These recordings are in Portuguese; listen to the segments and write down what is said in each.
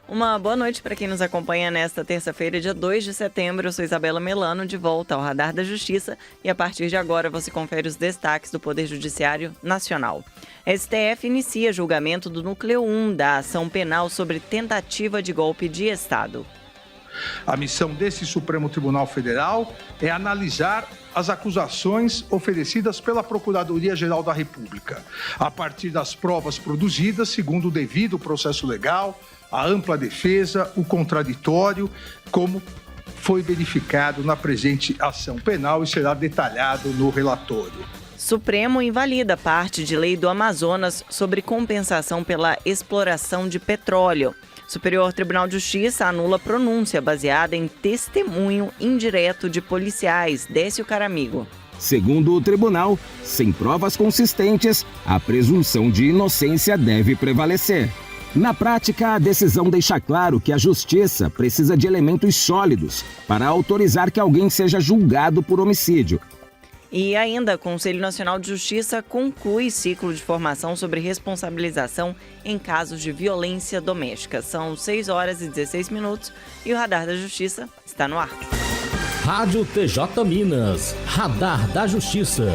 Uma boa noite para quem nos acompanha nesta terça-feira, dia 2 de setembro. Eu sou Isabela Melano, de volta ao Radar da Justiça, e a partir de agora você confere os destaques do Poder Judiciário Nacional. STF inicia julgamento do núcleo 1 da ação penal sobre tentativa de golpe de Estado. A missão desse Supremo Tribunal Federal é analisar as acusações oferecidas pela Procuradoria-Geral da República, a partir das provas produzidas segundo o devido processo legal, a ampla defesa, o contraditório, como foi verificado na presente ação penal e será detalhado no relatório. Supremo invalida parte de lei do Amazonas sobre compensação pela exploração de petróleo. Superior Tribunal de Justiça anula pronúncia baseada em testemunho indireto de policiais. Décio Caramigo. Segundo o tribunal, sem provas consistentes, a presunção de inocência deve prevalecer. Na prática, a decisão deixa claro que a Justiça precisa de elementos sólidos para autorizar que alguém seja julgado por homicídio. E ainda, o Conselho Nacional de Justiça conclui ciclo de formação sobre responsabilização em casos de violência doméstica. São 6 horas e 16 minutos e o Radar da Justiça está no ar. Rádio TJ Minas, Radar da Justiça.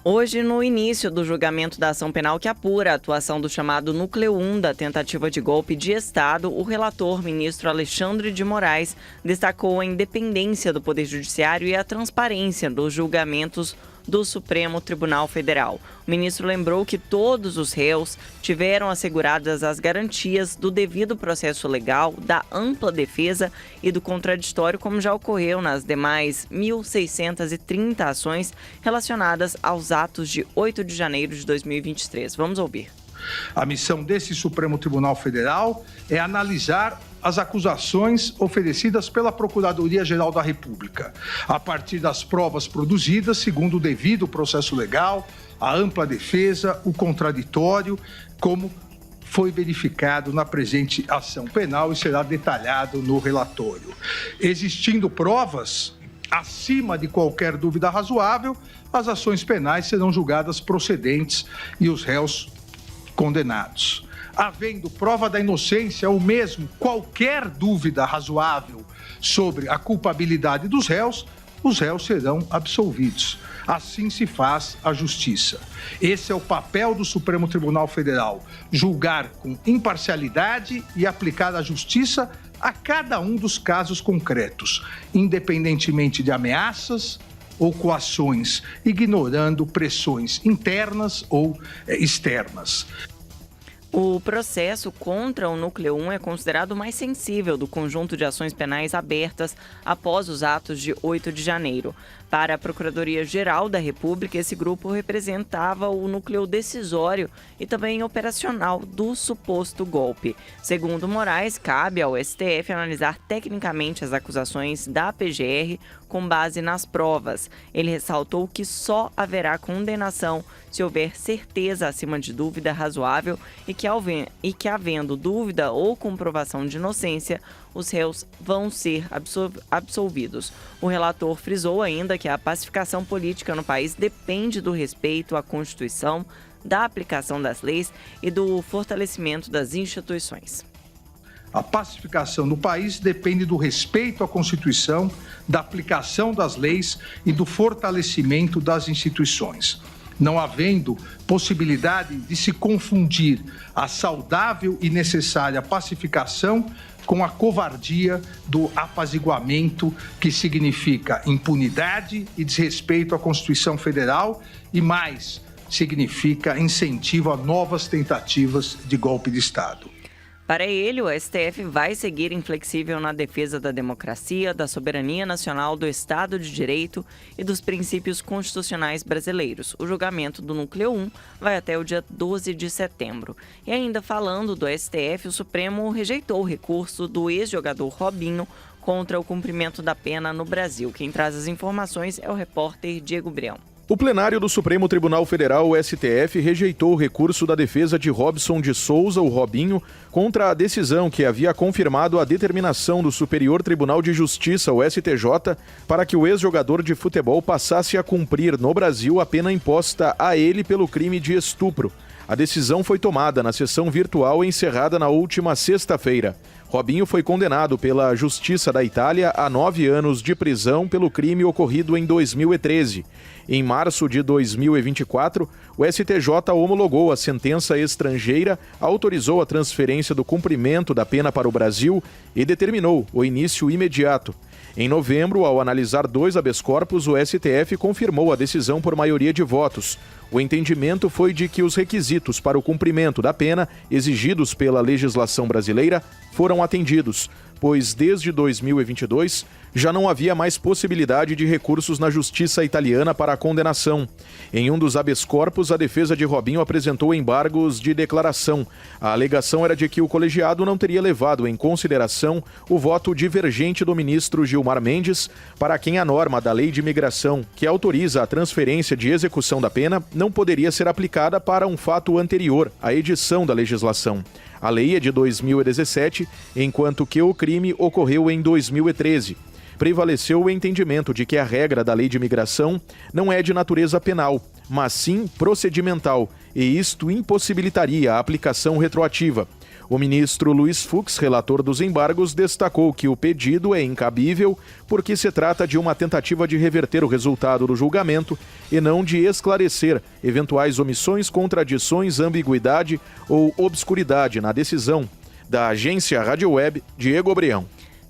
Hoje, no início do julgamento da ação penal que apura a atuação do chamado Núcleo 1 da tentativa de golpe de Estado, o relator, ministro Alexandre de Moraes, destacou a independência do Poder Judiciário e a transparência dos julgamentos do Supremo Tribunal Federal. O ministro lembrou que todos os réus tiveram asseguradas as garantias do devido processo legal, da ampla defesa e do contraditório, como já ocorreu nas demais 1.630 ações relacionadas aos atos de 8 de janeiro de 2023. Vamos ouvir. A missão desse Supremo Tribunal Federal é analisar as acusações oferecidas pela Procuradoria-Geral da República, a partir das provas produzidas segundo o devido processo legal, a ampla defesa, o contraditório, como foi verificado na presente ação penal e será detalhado no relatório. Existindo provas acima de qualquer dúvida razoável, as ações penais serão julgadas procedentes e os réus condenados. Havendo prova da inocência ou mesmo qualquer dúvida razoável sobre a culpabilidade dos réus, os réus serão absolvidos. Assim se faz a justiça. Esse é o papel do Supremo Tribunal Federal: julgar com imparcialidade e aplicar a justiça a cada um dos casos concretos, independentemente de ameaças ou coações, ignorando pressões internas ou externas. O processo contra o Núcleo 1 é considerado o mais sensível do conjunto de ações penais abertas após os atos de 8 de janeiro. Para a Procuradoria-Geral da República, esse grupo representava o núcleo decisório e também operacional do suposto golpe. Segundo Moraes, cabe ao STF analisar tecnicamente as acusações da PGR com base nas provas. Ele ressaltou que só haverá condenação se houver certeza acima de dúvida razoável e que havendo dúvida ou comprovação de inocência, os réus vão ser absolvidos. O relator frisou ainda que a pacificação política no país depende do respeito à Constituição, da aplicação das leis e do fortalecimento das instituições. A pacificação do país depende do respeito à Constituição, da aplicação das leis e do fortalecimento das instituições. Não havendo possibilidade de se confundir a saudável e necessária pacificação com a covardia do apaziguamento, que significa impunidade e desrespeito à Constituição Federal e, mais, significa incentivo a novas tentativas de golpe de Estado. Para ele, o STF vai seguir inflexível na defesa da democracia, da soberania nacional, do Estado de Direito e dos princípios constitucionais brasileiros. O julgamento do Núcleo 1 vai até o dia 12 de setembro. E ainda falando do STF, o Supremo rejeitou o recurso do ex-jogador Robinho contra o cumprimento da pena no Brasil. Quem traz as informações é o repórter Diego Breão. O plenário do Supremo Tribunal Federal, o STF, rejeitou o recurso da defesa de Robson de Souza, o Robinho, contra a decisão que havia confirmado a determinação do Superior Tribunal de Justiça, o STJ, para que o ex-jogador de futebol passasse a cumprir no Brasil a pena imposta a ele pelo crime de estupro. A decisão foi tomada na sessão virtual encerrada na última sexta-feira. Robinho foi condenado pela Justiça da Itália a 9 anos de prisão pelo crime ocorrido em 2013. Em março de 2024, o STJ homologou a sentença estrangeira, autorizou a transferência do cumprimento da pena para o Brasil e determinou o início imediato. Em novembro, ao analisar 2 habeas corpus, o STF confirmou a decisão por maioria de votos. O entendimento foi de que os requisitos para o cumprimento da pena exigidos pela legislação brasileira foram atendidos, pois desde 2022 já não havia mais possibilidade de recursos na justiça italiana para a condenação. Em um dos habeas corpus, a defesa de Robinho apresentou embargos de declaração. A alegação era de que o colegiado não teria levado em consideração o voto divergente do ministro Gilmar Mendes, para quem a norma da Lei de Imigração, que autoriza a transferência de execução da pena, não poderia ser aplicada para um fato anterior à edição da legislação. A lei é de 2017, enquanto que o crime ocorreu em 2013. Prevaleceu o entendimento de que a regra da Lei de Imigração não é de natureza penal, mas sim procedimental, e isto impossibilitaria a aplicação retroativa. O ministro Luiz Fux, relator dos embargos, destacou que o pedido é incabível porque se trata de uma tentativa de reverter o resultado do julgamento e não de esclarecer eventuais omissões, contradições, ambiguidade ou obscuridade na decisão. Da agência Rádio Web, Diego Breão.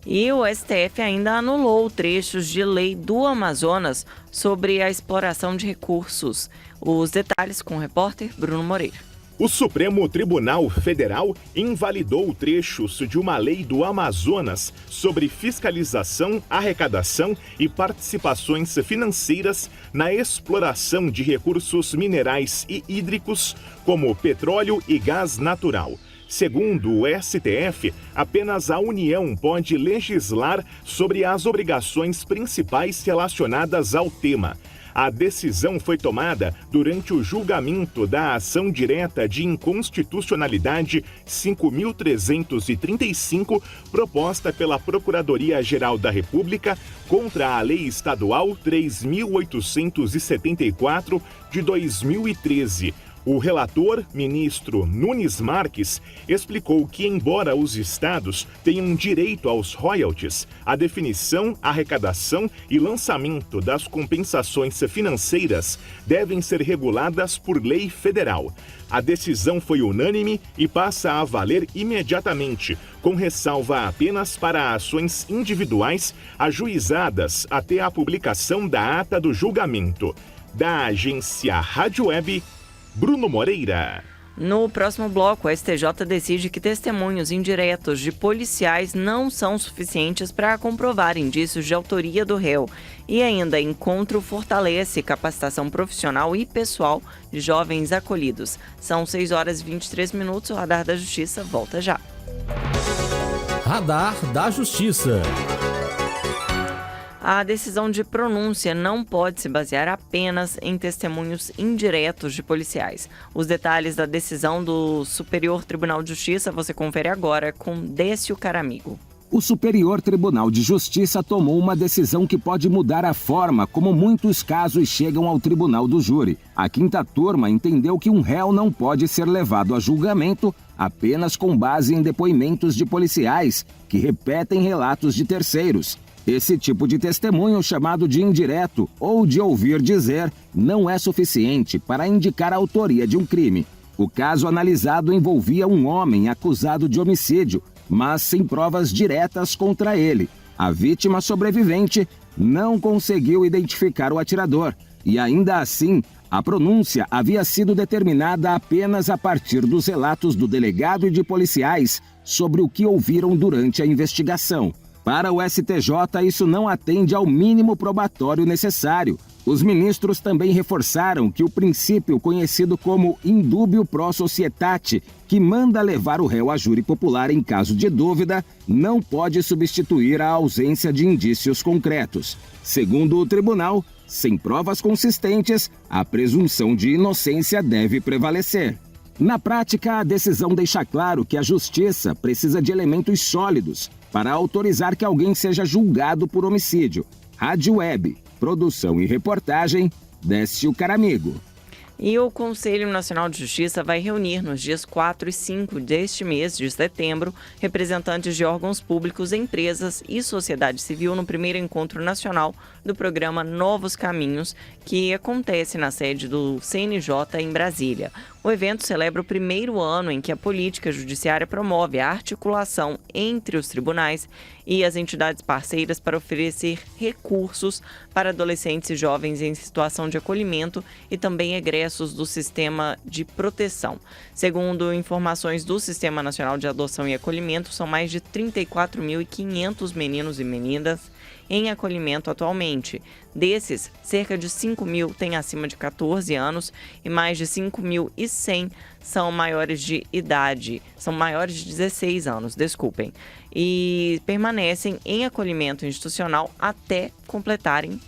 E o STF ainda anulou trechos de lei do Amazonas sobre a exploração de recursos. Os detalhes com o repórter Bruno Moreira. O Supremo Tribunal Federal invalidou trechos de uma lei do Amazonas sobre fiscalização, arrecadação e participações financeiras na exploração de recursos minerais e hídricos, como petróleo e gás natural. Segundo o STF, apenas a União pode legislar sobre as obrigações principais relacionadas ao tema. A decisão foi tomada durante o julgamento da ação direta de inconstitucionalidade 5.335, proposta pela Procuradoria-Geral da República contra a Lei Estadual 3.874 de 2013. O relator, ministro Nunes Marques, explicou que, embora os estados tenham direito aos royalties, a definição, arrecadação e lançamento das compensações financeiras devem ser reguladas por lei federal. A decisão foi unânime e passa a valer imediatamente, com ressalva apenas para ações individuais ajuizadas até a publicação da ata do julgamento. Da agência Rádio Web, Bruno Moreira. No próximo bloco, o STJ decide que testemunhos indiretos de policiais não são suficientes para comprovar indícios de autoria do réu. E ainda, encontro fortalece capacitação profissional e pessoal de jovens acolhidos. São 6 horas e 23 minutos, o Radar da Justiça volta já. Radar da Justiça. A decisão de pronúncia não pode se basear apenas em testemunhos indiretos de policiais. Os detalhes da decisão do Superior Tribunal de Justiça você confere agora com Décio Caramigo. O Superior Tribunal de Justiça tomou uma decisão que pode mudar a forma como muitos casos chegam ao tribunal do júri. A quinta turma entendeu que um réu não pode ser levado a julgamento apenas com base em depoimentos de policiais que repetem relatos de terceiros. Esse tipo de testemunho, chamado de indireto ou de ouvir dizer, não é suficiente para indicar a autoria de um crime. O caso analisado envolvia um homem acusado de homicídio, mas sem provas diretas contra ele. A vítima sobrevivente não conseguiu identificar o atirador e, ainda assim, a pronúncia havia sido determinada apenas a partir dos relatos do delegado e de policiais sobre o que ouviram durante a investigação. Para o STJ, isso não atende ao mínimo probatório necessário. Os ministros também reforçaram que o princípio conhecido como indubio pro societate, que manda levar o réu a júri popular em caso de dúvida, não pode substituir a ausência de indícios concretos. Segundo o tribunal, sem provas consistentes, a presunção de inocência deve prevalecer. Na prática, a decisão deixa claro que a justiça precisa de elementos sólidos para autorizar que alguém seja julgado por homicídio. Rádio Web, produção e reportagem, Décio Caramigo. E o Conselho Nacional de Justiça vai reunir nos dias 4 e 5 deste mês de setembro representantes de órgãos públicos, empresas e sociedade civil no primeiro encontro nacional do programa Novos Caminhos, que acontece na sede do CNJ em Brasília. O evento celebra o primeiro ano em que a política judiciária promove a articulação entre os tribunais e as entidades parceiras para oferecer recursos para adolescentes e jovens em situação de acolhimento e também egressos do sistema de proteção. Segundo informações do Sistema Nacional de Adoção e Acolhimento, são mais de 34.500 meninos e meninas em acolhimento atualmente. Desses, cerca de 5.000 têm acima de 14 anos e mais de 5.100 são maiores de idade, são maiores de 16 anos, e permanecem em acolhimento institucional até completarem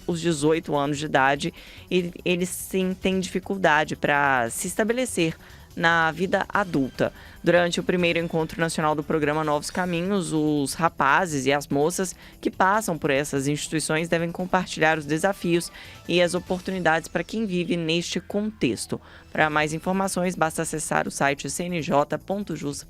os 18 anos de idade, e eles sim têm dificuldade para se estabelecer na vida adulta. Durante o primeiro encontro nacional do programa Novos Caminhos, os rapazes e as moças que passam por essas instituições devem compartilhar os desafios e as oportunidades para quem vive neste contexto. Para mais informações, basta acessar o site cnj.jus.br.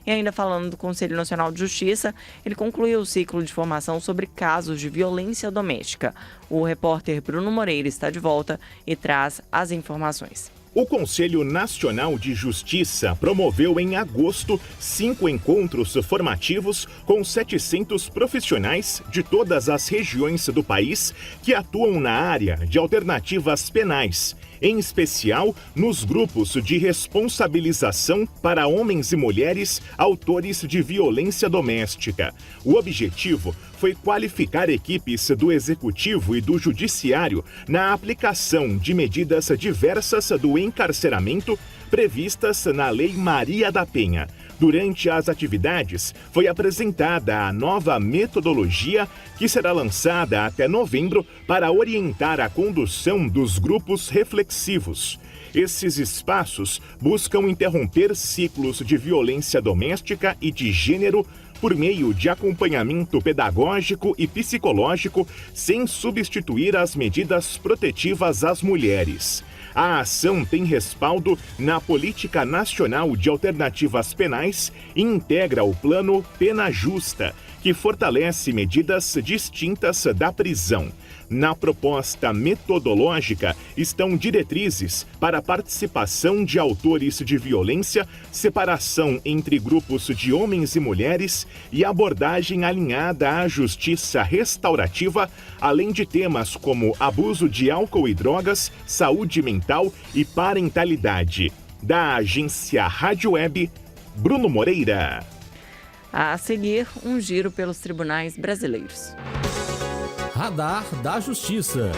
E ainda falando do Conselho Nacional de Justiça, ele concluiu o ciclo de formação sobre casos de violência doméstica. O repórter Bruno Moreira está de volta e traz as informações. O Conselho Nacional de Justiça promoveu em agosto 5 encontros formativos com 700 profissionais de todas as regiões do país que atuam na área de alternativas penais, em especial nos grupos de responsabilização para homens e mulheres autores de violência doméstica. O objetivo foi qualificar equipes do Executivo e do Judiciário na aplicação de medidas diversas do encarceramento previstas na Lei Maria da Penha. Durante as atividades, foi apresentada a nova metodologia que será lançada até novembro para orientar a condução dos grupos reflexivos. Esses espaços buscam interromper ciclos de violência doméstica e de gênero por meio de acompanhamento pedagógico e psicológico, sem substituir as medidas protetivas às mulheres. A ação tem respaldo na Política Nacional de Alternativas Penais e integra o Plano Pena Justa, que fortalece medidas distintas da prisão. Na proposta metodológica estão diretrizes para a participação de autores de violência, separação entre grupos de homens e mulheres e abordagem alinhada à justiça restaurativa, além de temas como abuso de álcool e drogas, saúde mental e parentalidade. Da agência Rádio Web, Bruno Moreira. A seguir, um giro pelos tribunais brasileiros. Radar da Justiça.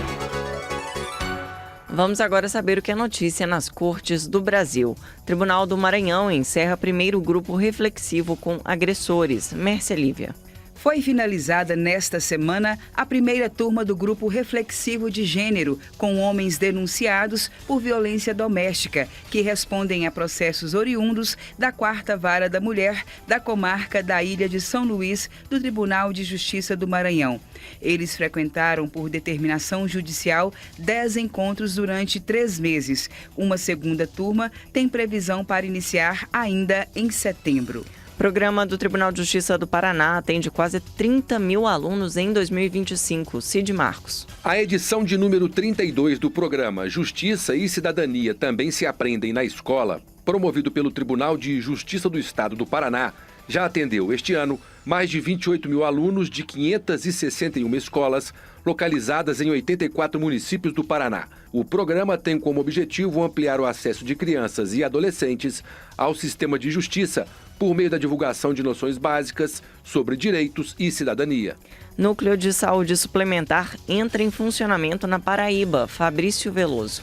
Vamos agora saber o que é notícia nas cortes do Brasil. Tribunal do Maranhão encerra primeiro grupo reflexivo com agressores. Mércia Lívia. Foi finalizada nesta semana a primeira turma do grupo reflexivo de gênero, com homens denunciados por violência doméstica, que respondem a processos oriundos da 4ª Vara da Mulher da comarca da Ilha de São Luís, do Tribunal de Justiça do Maranhão. Eles frequentaram, por determinação judicial, 10 encontros durante 3 meses. Uma segunda turma tem previsão para iniciar ainda em setembro. O programa do Tribunal de Justiça do Paraná atende quase 30 mil alunos em 2025. Cid Marcos. A edição de número 32 do programa Justiça e Cidadania também se aprendem na escola, promovido pelo Tribunal de Justiça do Estado do Paraná, já atendeu este ano mais de 28 mil alunos de 561 escolas localizadas em 84 municípios do Paraná. O programa tem como objetivo ampliar o acesso de crianças e adolescentes ao sistema de justiça por meio da divulgação de noções básicas sobre direitos e cidadania. Núcleo de Saúde Suplementar entra em funcionamento na Paraíba. Fabrício Veloso.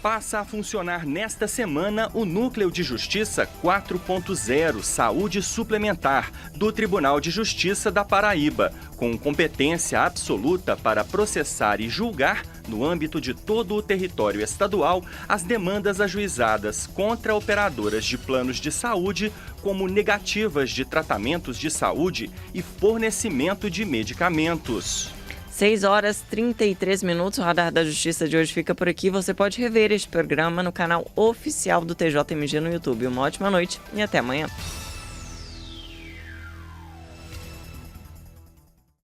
Passa a funcionar nesta semana o Núcleo de Justiça 4.0 Saúde Suplementar do Tribunal de Justiça da Paraíba, com competência absoluta para processar e julgar, no âmbito de todo o território estadual, as demandas ajuizadas contra operadoras de planos de saúde, como negativas de tratamentos de saúde e fornecimento de medicamentos. 6h33. O Radar da Justiça de hoje fica por aqui. Você pode rever este programa no canal oficial do TJMG no YouTube. Uma ótima noite e até amanhã.